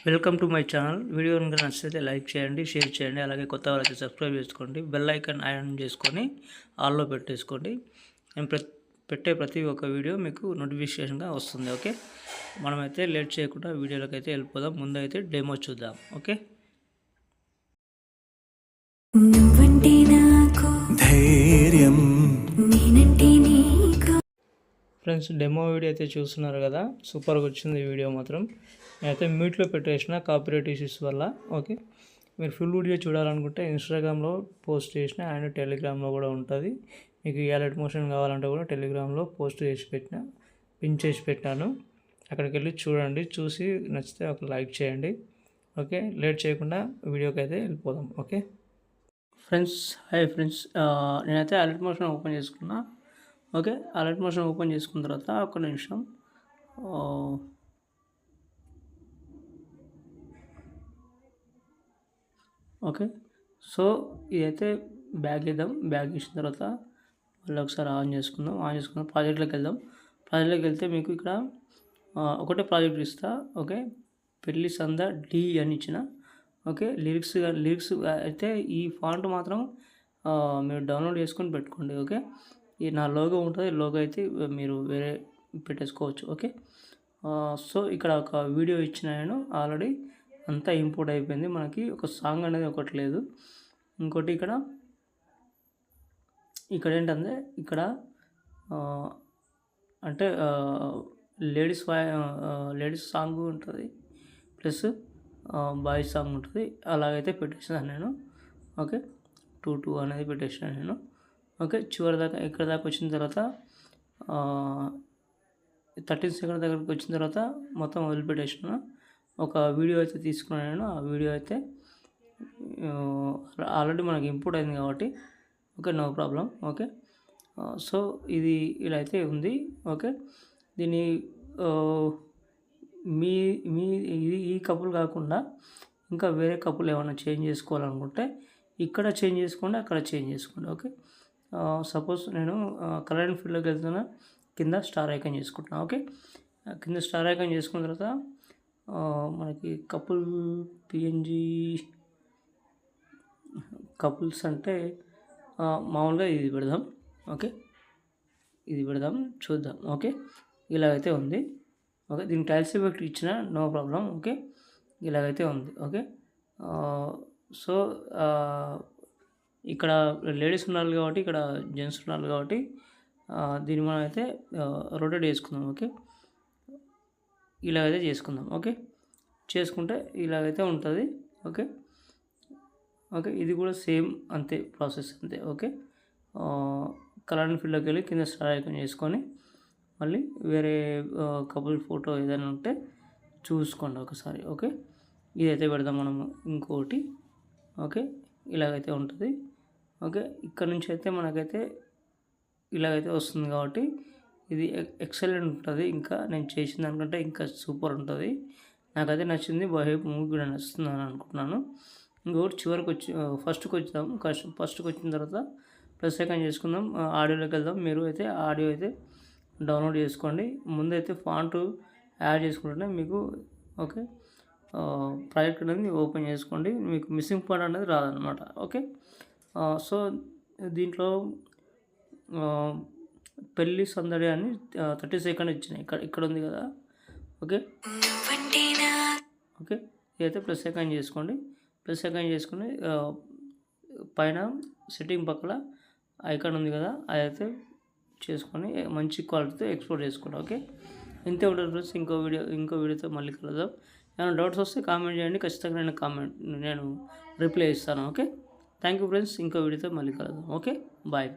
Welcome to my channel. Video కనుక నచ్చితే like చేయండి, షేర్ చేయండి. అలాగే కొత్త వాళ్ళకి సబ్స్క్రైబ్ చేసుకోండి. బెల్ ఐకాన్ ఆన్ చేసుకొని ఆల్లో పెట్టేసుకోండి. నేను పెట్టే ప్రతి ఒక్క వీడియో మీకు నోటిఫికేషన్గా వస్తుంది. ఓకే, మనమైతే లేట్ చేయకుండా వీడియోలోకి అయితే వెళ్ళిపోదాం. ముందైతే డెమో చూద్దాం. ఓకే, ధైర్యం ఫ్రెండ్స్, డెమో వీడియో అయితే చూస్తున్నారు కదా, సూపర్గా వచ్చింది ఈ వీడియో మాత్రం. నేనైతే మ్యూట్లో పెట్టేసిన కాపీరైట్ ఇష్యూస్ వల్ల. ఓకే, మీరు ఫుల్ వీడియో చూడాలనుకుంటే ఇన్స్టాగ్రామ్లో పోస్ట్ చేసిన అండ్ టెలిగ్రామ్లో కూడా ఉంటుంది. మీకు అలర్ట్ మోషన్ కావాలంటే కూడా టెలిగ్రామ్లో పోస్ట్ చేసి పిన్ చేసి పెట్టాను. అక్కడికి వెళ్ళి చూడండి. చూసి నచ్చితే ఒక లైక్ చేయండి. ఓకే, లేట్ చేయకుండా వీడియోకి అయితే వెళ్ళిపోదాం. ఓకే ఫ్రెండ్స్, హాయ్ ఫ్రెండ్స్, నేనైతే అలర్ట్ మోషన్ ఓపెన్ చేసుకున్నా. ఓకే, అలర్ట్ మోషన్ ఓపెన్ చేసుకున్న తర్వాత ఒక నిమిషం. ఓకే, సో ఇదైతే బ్యాగ్ ఇద్దాం. బ్యాగ్ ఇచ్చిన తర్వాత మళ్ళీ ఒకసారి ఆన్ చేసుకుందాం. ప్రాజెక్ట్లోకి వెళ్దాం. ప్రాజెక్ట్లోకి వెళ్తే మీకు ఇక్కడ ఒకటే ప్రాజెక్ట్ ఇస్తా. ఓకే, పెళ్ళి సంద డి అని ఇచ్చిన. ఓకే, లిరిక్స్ అయితే ఈ ఫాంట్ మాత్రం మీరు డౌన్లోడ్ చేసుకొని పెట్టుకోండి. ఓకే, ఈ నా లోగో ఉంటుంది. లోగో అయితే మీరు వేరే పెట్టేసుకోవచ్చు. ఓకే, సో ఇక్కడ ఒక వీడియో ఇచ్చిన నేను ఆల్రెడీ అంతా ఇంపోర్ట్ అయిపోయింది. మనకి ఒక సాంగ్ అనేది ఒకటి లేదు. ఇంకోటి ఇక్కడ ఏంటంటే ఇక్కడ అంటే లేడీస్ సాంగ్ ఉంటుంది, ప్లస్ బాయ్స్ సాంగ్ ఉంటుంది. అలాగైతే పెట్టేసాను నేను. ఓకే, 2 అనేది పెట్టేసాను నేను. ఓకే, చివరి దాకా ఇక్కడ దాకా వచ్చిన తర్వాత 13 సెకండ్ దగ్గరికి వచ్చిన తర్వాత మొత్తం వదిలిపెట్టేసిన. ఒక వీడియో అయితే తీసుకున్నాను నేను. ఆ వీడియో అయితే ఆల్రెడీ మనకి ఇంపోర్ట్ అయింది కాబట్టి okay, no problem. Okay, so ఇది ఇలా అయితే ఉంది. ఓకే, దీన్ని మీ మీ ఈ కపుల్ కాకుండా ఇంకా వేరే కపుల్ ఏమైనా చేంజ్ చేసుకోవాలనుకుంటే ఇక్కడ చేంజ్ చేసుకోండి, అక్కడ చేంజ్ చేసుకోండి. ఓకే, సపోజ్ నేను కలర్ అండ్ ఫీల్డ్లోకి వెళ్తున్నా. కింద స్టార్ ఐకాన్ చేసుకుంటున్నా. ఓకే, కింద స్టార్ ఐకాన్ చేసుకున్న తర్వాత మనకి పిఎన్జీ కపుల్స్ అంటే మామూలుగా ఇది పెడదాం. ఓకే, ఇది పెడదాం, చూద్దాం. ఓకే, ఇలాగైతే ఉంది. ఓకే, దీనికి టైల్స్ ఎఫెక్ట్ ఇచ్చిన నో ప్రాబ్లం. ఓకే, ఇలాగైతే ఉంది. ఓకే, సో ఇక్కడ లేడీస్ ఉన్నారు కాబట్టి ఇక్కడ జెంట్స్ ఉన్నారు కాబట్టి దీన్ని మనం అయితే రొటేట్ చేసుకుందాం. ఓకే, ఇలాగైతే చేసుకుందాం. ఓకే, చేసుకుంటే ఇలాగైతే ఉంటుంది. ఓకే, ఇది కూడా సేమ్ అంతే ప్రాసెస్ అంతే. ఓకే, కలర్ అండ్ ఫీల్డ్లోకి వెళ్ళి కింద స్టార్ ఐకాన్ చేసుకొని మళ్ళీ వేరే కపుల్ ఫోటో ఏదైనా ఉంటే చూసుకోండి ఒకసారి. ఓకే, ఇదైతే పెడదాం మనము ఇంకోటి. ఓకే, ఇలాగైతే ఉంటుంది. ఓకే, ఇక్కడ నుంచి అయితే మనకైతే ఇలాగైతే వస్తుంది కాబట్టి ఇది ఎక్సలెంట్ ఉంటుంది. ఇంకా నేను చేసిన దానికంటే ఇంకా సూపర్ ఉంటుంది. నాకైతే నచ్చింది. బహేపు మూవీ కూడా నచ్చుతుంది అని అనుకుంటున్నాను. ఇంకొకటి చివరికి ఫస్ట్కి వచ్చాం. ఫస్ట్కి వచ్చిన తర్వాత ప్లస్ సెకండ్ చేసుకుందాం. ఆడియోలోకి వెళ్దాం. మీరు అయితే ఆడియో అయితే డౌన్లోడ్ చేసుకోండి. ముందైతే ఫాంట్ యాడ్ చేసుకుంటే మీకు ఓకే ప్రాజెక్ట్ అనేది ఓపెన్ చేసుకోండి. మీకు మిస్సింగ్ పార్ట్ అనేది రాదనమాట. ఓకే, సో దీంట్లో పెళ్ళి సందడి అని 30 సెకండ్ ఇచ్చినాయి. ఇక్కడ ఉంది కదా. ఓకే, ఇదైతే ప్లస్ సెకండ్ చేసుకోండి. ప్లస్ సెకండ్ చేసుకుని పైన సెట్టింగ్ పక్కల ఐకాన్ ఉంది కదా, అదైతే చేసుకొని మంచి క్వాలిటీతో ఎక్స్పోర్ట్ చేసుకోండి. ఓకే, ఇంతే ఉంటుంది ఫ్రెండ్స్. ఇంకో వీడియోతో మళ్ళీ కలుద్దాం. ఏమైనా డౌట్స్ వస్తే కామెంట్ చేయండి. ఖచ్చితంగా నేను రిప్లై ఇస్తాను. Okay, thank you friends. ఇంకో వీడియోతో మళ్ళీ కలుద్దాం. Okay, bye friends.